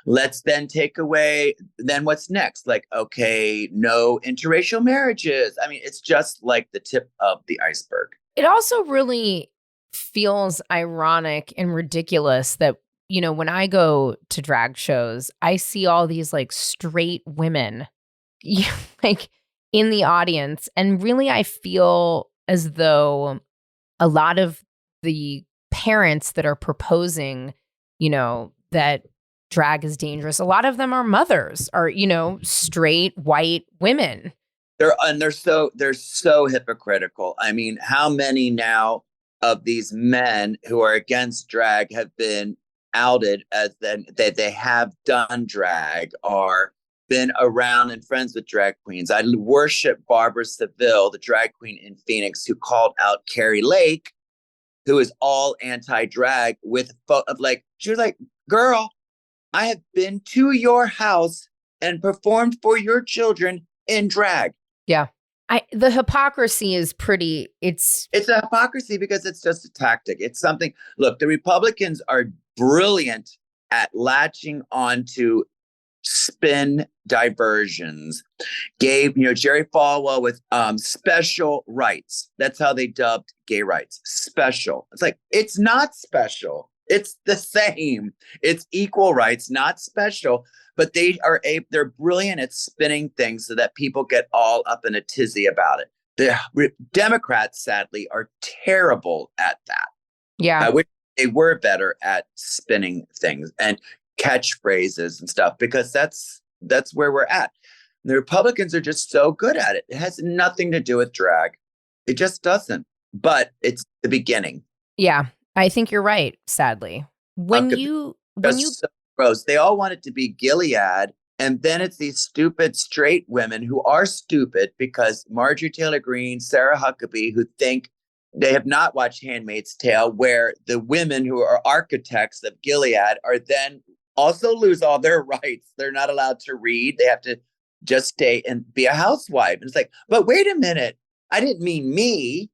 Let's then take away, then what's next? Like, okay, no interracial marriages. I mean, it's just like the tip of the iceberg. It also really feels ironic and ridiculous that, when I go to drag shows, I see all these like straight women like in the audience. And really, I feel as though a lot of the parents that are proposing, that drag is dangerous, a lot of them are mothers, are, straight white women. They're so hypocritical. I mean, how many now of these men who are against drag have been outed as that they have done drag or been around and friends with drag queens? I worship Barbara Seville, the drag queen in Phoenix, who called out Carrie Lake, who is all anti-drag she was like, girl, I have been to your house and performed for your children in drag. Yeah. The hypocrisy is pretty, it's a hypocrisy because it's just a tactic. It's something, look, the Republicans are brilliant at latching onto spin diversions. Gave, Jerry Falwell with special rights. That's how they dubbed gay rights. Special. It's like, it's not special. It's the same. It's equal rights, not special. But they're brilliant at spinning things so that people get all up in a tizzy about it. The Democrats, sadly, are terrible at that. Yeah. I wish they were better at spinning things and catchphrases and stuff, because that's where we're at. The Republicans are just so good at it. It has nothing to do with drag. It just doesn't. But it's the beginning. Yeah, I think you're right, sadly. When you so gross. They all want it to be Gilead, and then it's these stupid straight women who are stupid because Marjorie Taylor Greene, Sarah Huckabee, who think they have not watched Handmaid's Tale, where the women who are architects of Gilead are then also lose all their rights. They're not allowed to read. They have to just stay and be a housewife. And it's like, but wait a minute. I didn't mean me.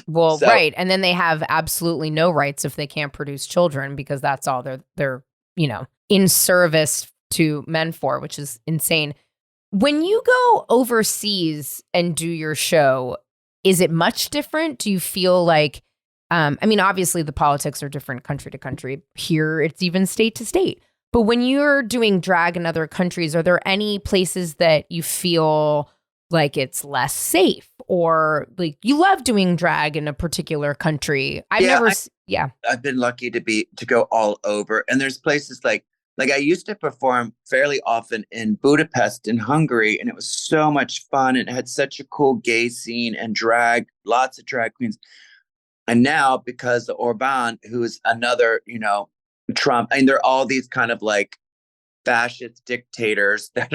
Well, So right. And then they have absolutely no rights if they can't produce children because that's all they're, in service to men for, which is insane. When you go overseas and do your show, is it much different? Do you feel like, obviously the politics are different country to country. Here, it's even state to state. But when you're doing drag in other countries, are there any places that you feel like it's less safe or like you love doing drag in a particular country? I've been lucky to go all over. And there's places like I used to perform fairly often in Budapest in Hungary, and it was so much fun and it had such a cool gay scene and drag, lots of drag queens. And now because of Orban, who is another, Trump, and they're all these kind of like fascist dictators that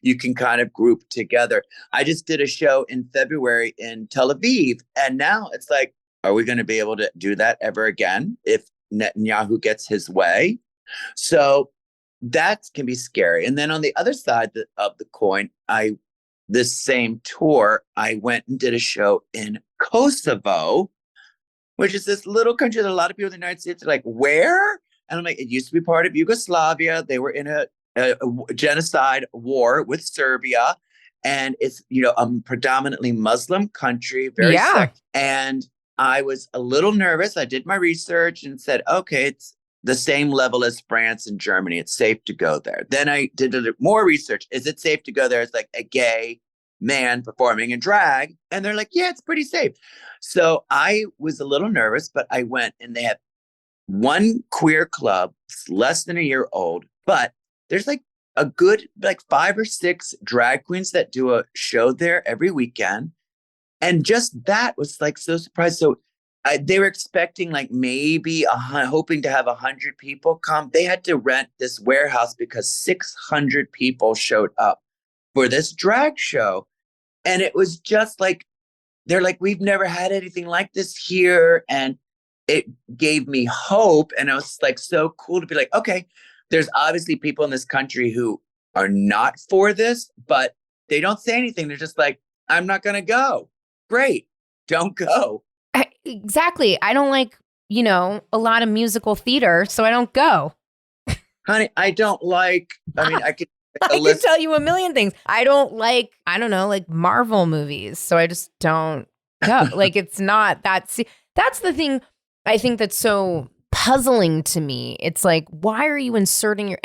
you can kind of group together. I just did a show in February in Tel Aviv, and now it's like, are we going to be able to do that ever again if Netanyahu gets his way? So that can be scary. And then on the other side of the coin, this same tour, I went and did a show in Kosovo, which is this little country that a lot of people in the United States are like, where? And I'm like, it used to be part of Yugoslavia. They were in a genocide war with Serbia. And it's, a predominantly Muslim country, very sect. And I was a little nervous. I did my research and said, okay, it's the same level as France and Germany. It's safe to go there. Then I did more research. Is it safe to go there as like a gay man performing in drag? And they're like, yeah, it's pretty safe. So I was a little nervous, but I went, and they have one queer club. It's less than a year old, but there's like a good, like 5 or 6 drag queens that do a show there every weekend. And just that was like so surprised. So they were expecting like maybe hoping to have 100 people come. They had to rent this warehouse because 600 people showed up for this drag show. And it was just like, they're like, we've never had anything like this here. And it gave me hope. And it was like so cool to be like, okay, there's obviously people in this country who are not for this, but they don't say anything. They're just like, I'm not going to go. Great. Don't go. Exactly. I don't like, a lot of musical theater, so I don't go. Honey, I don't like, I could tell you a million things. I don't like, like Marvel movies, so I just don't go. Like, it's not that. That's the thing I think that's so puzzling to me. It's like, why are you inserting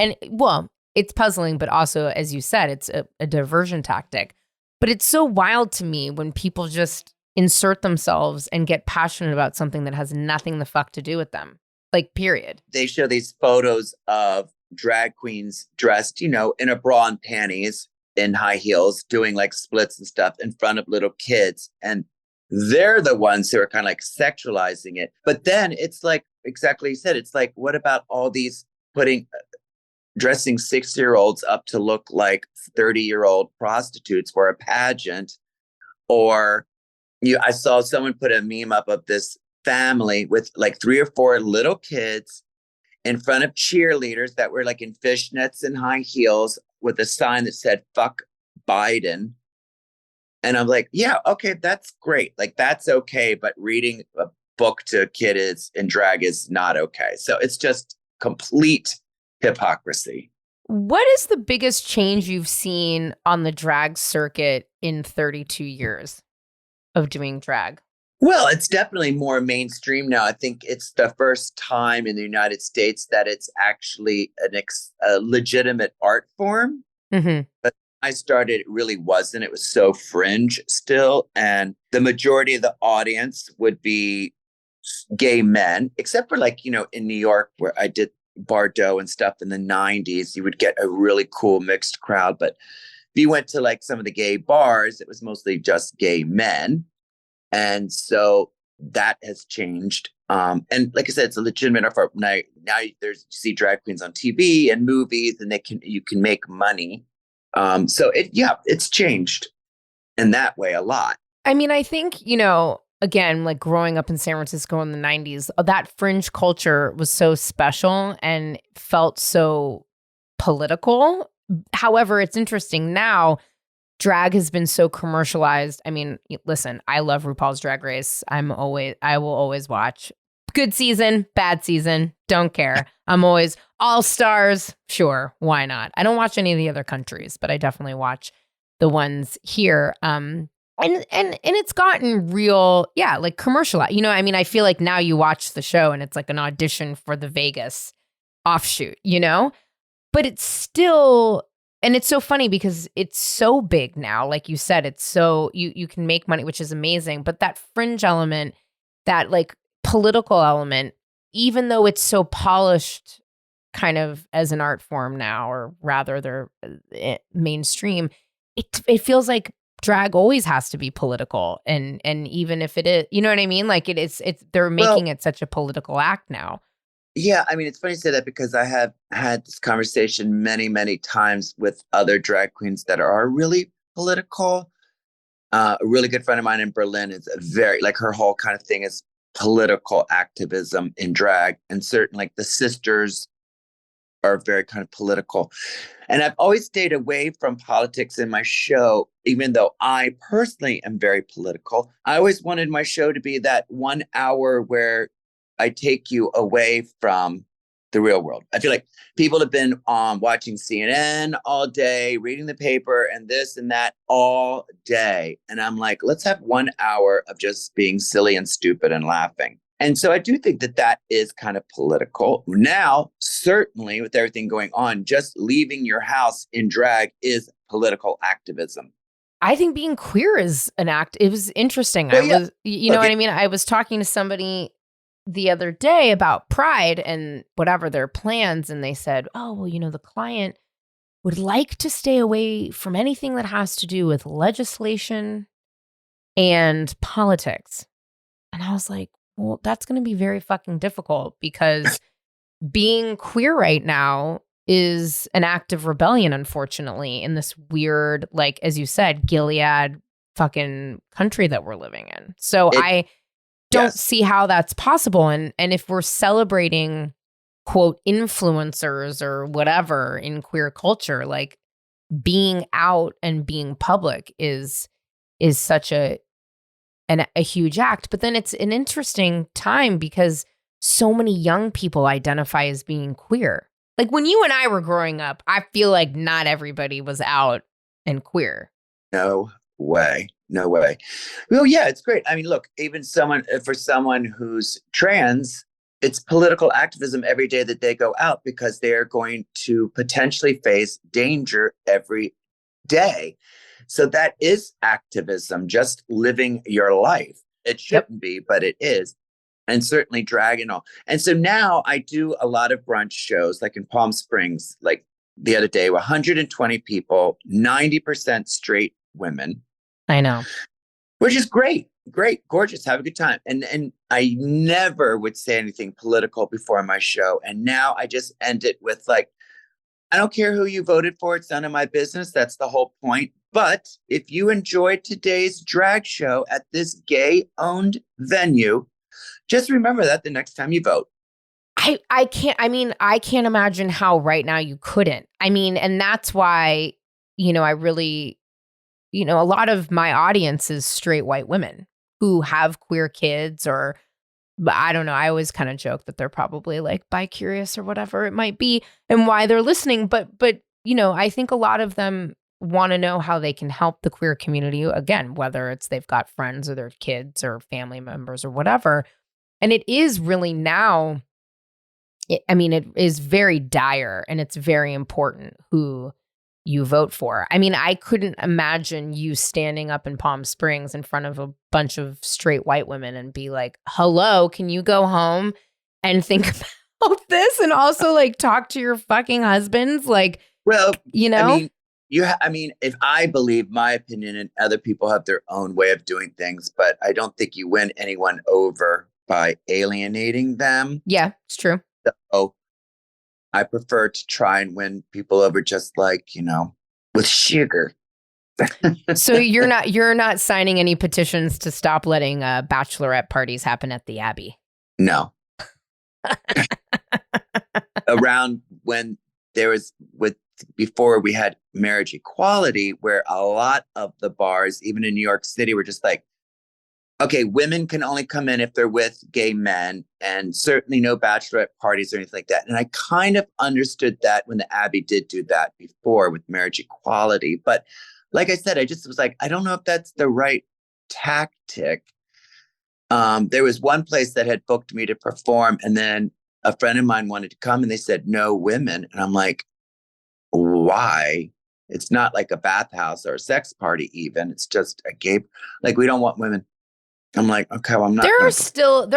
it's puzzling, but also, as you said, it's a diversion tactic. But it's so wild to me when people just insert themselves and get passionate about something that has nothing the fuck to do with them. Like, period. They show these photos of drag queens dressed, in a bra and panties in high heels, doing like splits and stuff in front of little kids. And they're the ones who are kind of like sexualizing it. But then it's like, exactly you said, it's like, what about all these dressing 6-year-olds up to look like 30-year-old prostitutes for a pageant? Or I saw someone put a meme up of this family with like 3 or 4 little kids in front of cheerleaders that were like in fishnets and high heels with a sign that said, fuck Biden. And I'm like, yeah, okay, that's great. Like, that's okay. But reading a book to a kid in drag is not okay. So it's just complete hypocrisy. What is the biggest change you've seen on the drag circuit in 32 years of doing drag? Well, it's definitely more mainstream now. I think it's the first time in the United States that it's actually a legitimate art form. Mm-hmm. But I started, it really wasn't. It was so fringe still. And the majority of the audience would be gay men, except for like, in New York where I did Bardot and stuff in the 90s, you would get a really cool mixed crowd. But if you went to like some of the gay bars, it was mostly just gay men. And so that has changed. And like I said, it's a legitimate art form. Now you see drag queens on TV and movies, and you can make money. So it's changed in that way a lot. I mean, I think, again, like growing up in San Francisco in the 90s, that fringe culture was so special and felt so political. However, it's interesting now, drag has been so commercialized. I mean, listen, I love RuPaul's Drag Race. I will always watch. Good season, bad season, don't care. I'm always All Stars, sure, why not? I don't watch any of the other countries, but I definitely watch the ones here. And it's gotten real, yeah, like commercialized. You know, I mean, I feel like now you watch the show and it's like an audition for the Vegas offshoot, you know? But it's still, and it's so funny because it's so big now. Like you said, it's so, you can make money, which is amazing. But that fringe element, that like political element, even though it's so polished kind of as an art form now, or rather they're mainstream, it feels like drag always has to be political. And even if it is, you know what I mean? Like it's they're making it such a political act now. Yeah, I mean, it's funny you say that because I have had this conversation many, many times with other drag queens that are really political. A really good friend of mine in Berlin is very, like, her whole kind of thing is political activism in drag. And certain, like, the sisters are very kind of political. And I've always stayed away from politics in my show, even though I personally am very political. I always wanted my show to be that 1 hour where I take you away from the real world. I feel like people have been watching CNN all day, reading the paper and this and that all day. And I'm like, let's have 1 hour of just being silly and stupid and laughing. And so I do think that that is kind of political. Now, certainly with everything going on, just leaving your house in drag is political activism. I think being queer is an act. It was interesting. Well, yeah. You know what I mean? I was talking to somebody the other day about Pride and whatever their plans. And they said, oh, well, you know, the client would like to stay away from anything that has to do with legislation and politics. And I was like, well, that's going to be very fucking difficult because being queer right now is an act of rebellion, unfortunately, in this weird, like, as you said, Gilead fucking country that we're living in. So I don't see how that's possible. And if we're celebrating, quote, influencers or whatever in queer culture, like being out and being public is such a huge act. But then it's an interesting time because so many young people identify as being queer. Like when you and I were growing up, I feel like not everybody was out and queer. No way. No way. Well, yeah, it's great. I mean, look, even for someone who's trans, it's political activism every day that they go out because they're going to potentially face danger every day. So that is activism, just living your life. It shouldn't be, but it is. And certainly drag and all. And so now I do a lot of brunch shows, like in Palm Springs, like the other day, 120 people, 90% straight women. I know. Which is great. Great, gorgeous, have a good time. And I never would say anything political before my show. And now I just end it with like, I don't care who you voted for. It's none of my business. That's the whole point. But if you enjoyed today's drag show at this gay-owned venue, just remember that the next time you vote. I can't imagine how right now you couldn't. I mean, and that's why, you know, I really, you know, a lot of my audience is straight white women who have queer kids, or I don't know. I always kind of joke that they're probably like bi-curious or whatever it might be and why they're listening. But, you know, I think a lot of them want to know how they can help the queer community, again, whether it's they've got friends or their kids or family members or whatever. And it is really now, it is very dire and it's very important who you vote for. I mean, I couldn't imagine you standing up in Palm Springs in front of a bunch of straight white women and be like, hello, can you go home and think about this and also like talk to your fucking husbands? Like, well, you know, I mean, if I believe my opinion and other people have their own way of doing things, but I don't think you win anyone over by alienating them. Yeah, it's true. So I prefer to try and win people over just like, you know, with sugar. So you're not signing any petitions to stop letting bachelorette parties happen at the Abbey? No. Around when there was before we had marriage equality, where a lot of the bars, even in New York City, were just like, okay, women can only come in if they're with gay men, and certainly no bachelorette parties or anything like that. And I kind of understood that when the Abbey did do that before with marriage equality. But like I said, I just was like, I don't know if that's the right tactic. There was one place that had booked me to perform, and then a friend of mine wanted to come, and they said no women. And I'm like, why? It's not like a bathhouse or a sex party even. It's just a gay, like, we don't want women. I'm like, okay, well, I'm not. There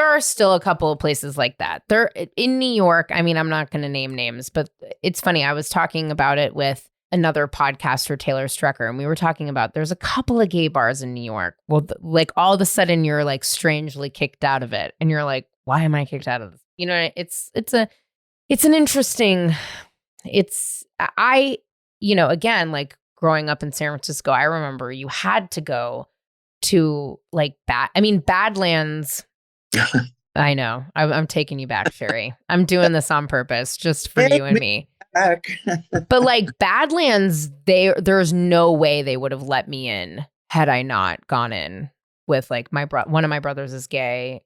are still a couple of places like that. There in New York. I mean, I'm not going to name names, but it's funny. I was talking about it with another podcaster, Taylor Strecker, and we were talking about there's a couple of gay bars in New York. Well, like all of a sudden you're like strangely kicked out of it, and you're like, why am I kicked out of this? You know, it's an interesting. Again, like growing up in San Francisco, I remember you had to go to like Badlands. I know. I'm taking you back, Sherry. I'm doing this on purpose just for you and me. But like Badlands, there's no way they would have let me in had I not gone in with like one of my brothers is gay.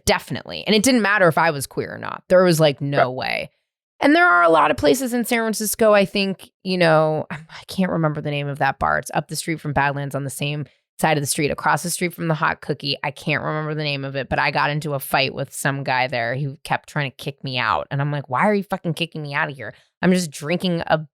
Definitely. And it didn't matter if I was queer or not. There was like no way. And there are a lot of places in San Francisco, I think, I can't remember the name of that bar. It's up the street from Badlands on the same side of the street, across the street from the Hot Cookie. I can't remember the name of it, but I got into a fight with some guy there who kept trying to kick me out. And I'm like, why are you fucking kicking me out of here? I'm just drinking a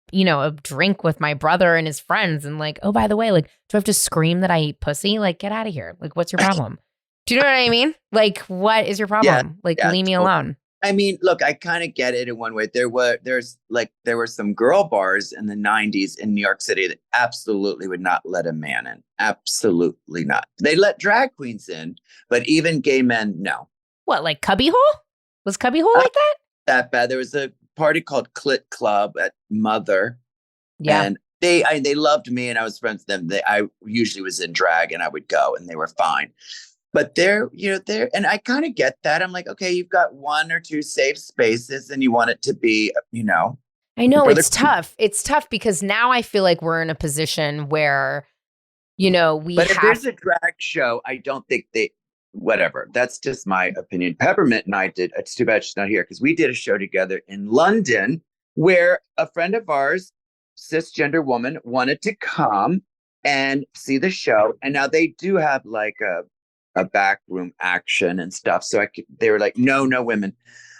drink with my brother and his friends. And like, oh, by the way, like, do I have to scream that I eat pussy? Like, get out of here. Like, what's your problem? Do you know what I mean? Like, what is your problem? Leave me alone. I mean, look, I kind of get it in one way. There were some girl bars in the 90s in New York City that absolutely would not let a man in. Absolutely not. They let drag queens in, but even gay men, no. What, like Cubbyhole? Was Cubbyhole like that? That bad. There was a party called Clit Club at Mother. Yeah. And they loved me, and I was friends with them. I usually was in drag, and I would go, and they were fine. But and I kind of get that. I'm like, okay, you've got one or two safe spaces and you want it to be, I know it's tough. It's tough because now I feel like we're in a position where, But if there's a drag show, I don't think whatever. That's just my opinion. Peppermint and I did, it's too bad she's not here, because we did a show together in London where a friend of ours, cisgender woman, wanted to come and see the show. And now they do have like a backroom action and stuff. So they were like, no women.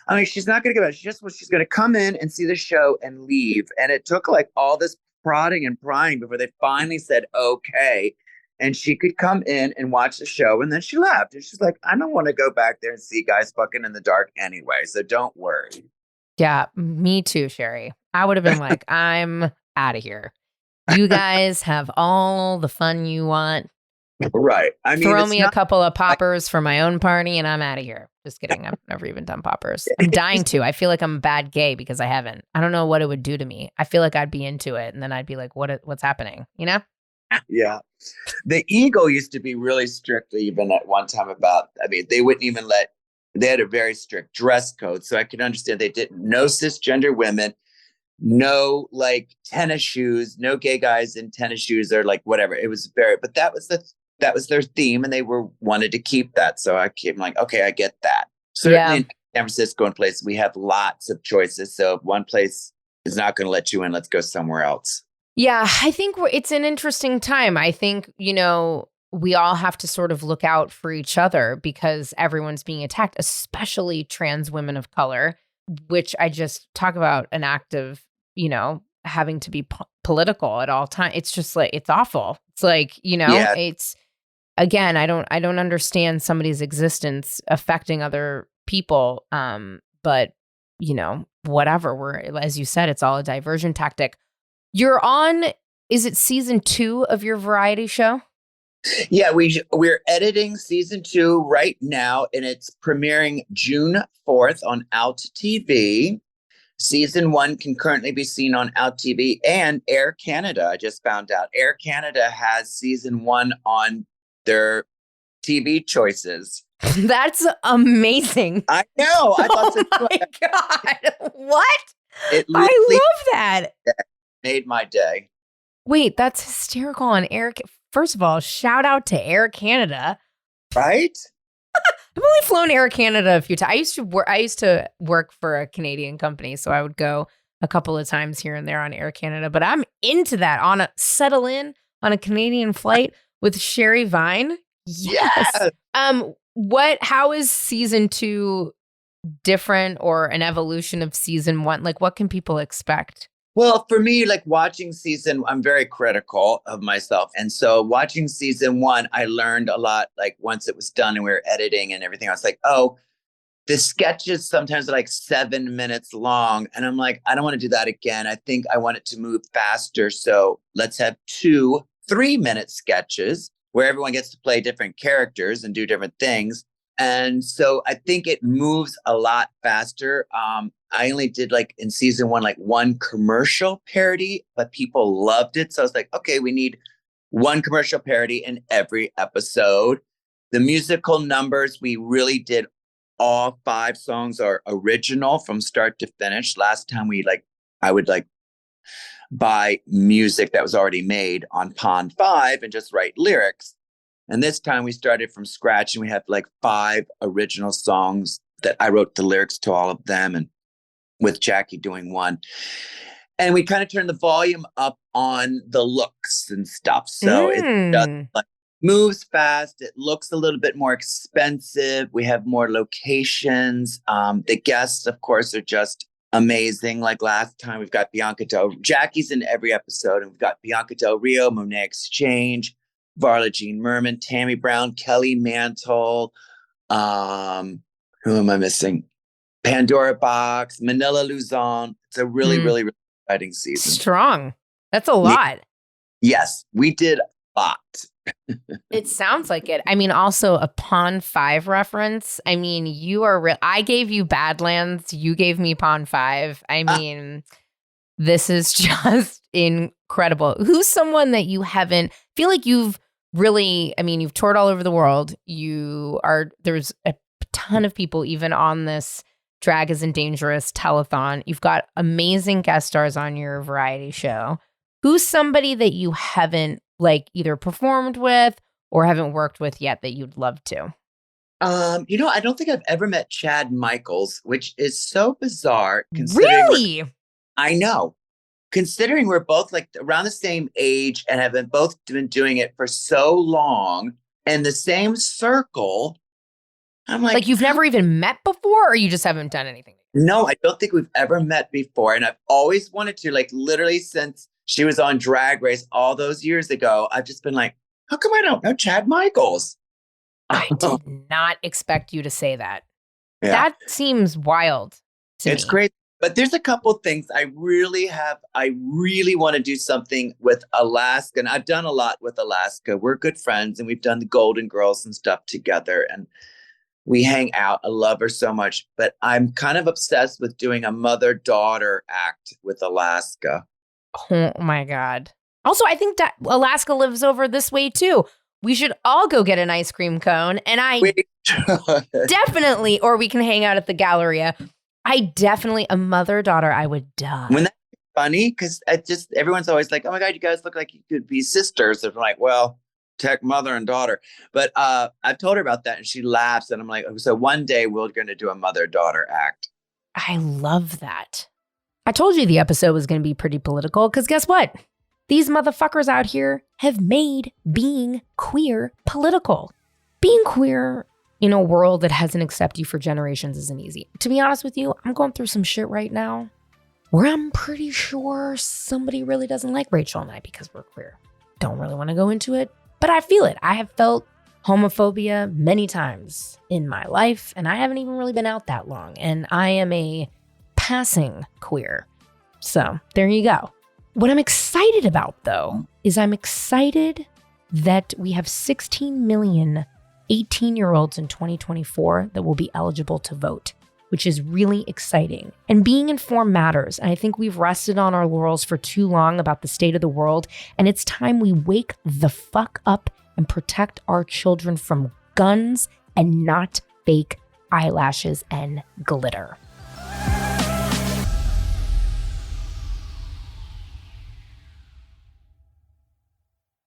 I mean, she's not going to go out. She's going to come in and see the show and leave. And it took like all this prodding and prying before they finally said, okay. And she could come in and watch the show. And then she left. And she's like, I don't want to go back there and see guys fucking in the dark anyway. So don't worry. Yeah, me too, Sherry. I would have been like, I'm out of here. You guys have all the fun you want. Right. I mean, throw me a couple of poppers for my own party and I'm out of here. Just kidding. I've never even done poppers. I'm dying to. I feel like I'm a bad gay because I haven't. I don't know what it would do to me. I feel like I'd be into it and then I'd be like, what's happening? Yeah. The Eagle used to be really strict even at one time they wouldn't even they had a very strict dress code. So I could understand no cisgender women, no like tennis shoes, no gay guys in tennis shoes or like whatever. It was but that was their theme, and they wanted to keep that. So I'm like, okay, I get that. Certainly in San Francisco and places, we have lots of choices. So if one place is not going to let you in, let's go somewhere else. Yeah, I think it's an interesting time. I think, we all have to sort of look out for each other because everyone's being attacked, especially trans women of color, which I just talk about an act of, having to be political at all times. It's just like, it's awful. It's like, it's, again, I don't understand somebody's existence affecting other people. But whatever, as you said, it's all a diversion tactic. You're on, is it season 2 of your variety show? Yeah, we're editing season 2 right now, and it's premiering June 4th on Out TV. Season 1 can currently be seen on Out TV and Air Canada. I just found out Air Canada has season 1 on their TV choices. That's amazing. I know. I thought so. Oh my God. What? It I literally love that. made my day. Wait, that's hysterical on Air. First of all, shout out to Air Canada. Right? I've only flown Air Canada a few times. I used to work for a Canadian company, so I would go a couple of times here and there on Air Canada. But I'm into that. Settle in on a Canadian flight with Sherry Vine. Yes. How is season 2 different or an evolution of season 1? Like, what can people expect? Well, for me, like watching I'm very critical of myself. And so watching season 1, I learned a lot. Like once it was done and we were editing and everything, I was like, oh, the sketches sometimes are like 7 minutes long. And I'm like, I don't want to do that again. I think I want it to move faster. So let's have 2 3-minute sketches where everyone gets to play different characters and do different things. And so I think it moves a lot faster. I only did like in season 1, like 1 commercial parody, but people loved it. So I was like, okay, we need 1 commercial parody in every episode. The musical numbers, we really did all 5 songs are original from start to finish. Last time I would buy music that was already made on Pond 5 and just write lyrics. And this time we started from scratch and we have like 5 original songs that I wrote the lyrics to all of them, and with Jackie doing 1. And we kind of turned the volume up on the looks and stuff. So it just like moves fast. It looks a little bit more expensive. We have more locations. The guests, of course, are just amazing. Like last time we've got Jackie's in every episode, and we've got Bianca Del Rio, Monet Exchange, Varla Jean Merman, Tammy Brown, Kelly Mantle. Who am I missing? Pandora Box, Manila Luzon. It's a really, really, really exciting season. Strong. That's a lot. Yes, we did a lot. It sounds like it. I mean, also a Pond 5 reference. I mean, you are I gave you Badlands. You gave me Pond 5. I mean, this is just incredible. Who's someone that you haven't feel like you've really, I mean, you've toured all over the world. There's a ton of people even on this Drag Isn't Dangerous telethon. You've got amazing guest stars on your variety show. Who's somebody that you haven't either performed with or haven't worked with yet that you'd love to? I don't think I've ever met Chad Michaels, which is so bizarre. Really? I know. Considering we're both around the same age and have both been doing it for so long in the same circle. I'm like, you've never even met before, or you just haven't done anything? No, I don't think we've ever met before. And I've always wanted to, literally since she was on Drag Race all those years ago, I've just been like, how come I don't know Chad Michaels? I did not expect you to say that. Yeah. That seems wild to me. It's great. But there's a couple things I really want to do something with Alaska. And I've done a lot with Alaska. We're good friends and we've done the Golden Girls and stuff together. And we hang out. I love her so much. But I'm kind of obsessed with doing a mother-daughter act with Alaska. Oh my God. Also, I think that Alaska lives over this way too. We should all go get an ice cream cone. And definitely, or we can hang out at the Galleria. A mother-daughter, I would die. Wouldn't that be funny? Because everyone's always like, oh my God, you guys look like you could be sisters. I'm like, well, tech mother and daughter. But I've told her about that and she laughs. And I'm like, so one day we're going to do a mother-daughter act. I love that. I told you the episode was going to be pretty political because guess what? These motherfuckers out here have made being queer political. Being queer in a world that hasn't accepted you for generations isn't easy. To be honest with you, I'm going through some shit right now where I'm pretty sure somebody really doesn't like Rachel and I because we're queer. Don't really want to go into it, but I feel it. I have felt homophobia many times in my life, and I haven't even really been out that long, and I am a passing queer. So there you go. What I'm excited about, though, is I'm excited that we have 16 million 18-year-olds in 2024 that will be eligible to vote. which is really exciting. And being informed matters. And I think we've rested on our laurels for too long about the state of the world. And it's time we wake the fuck up and protect our children from guns and not fake eyelashes and glitter.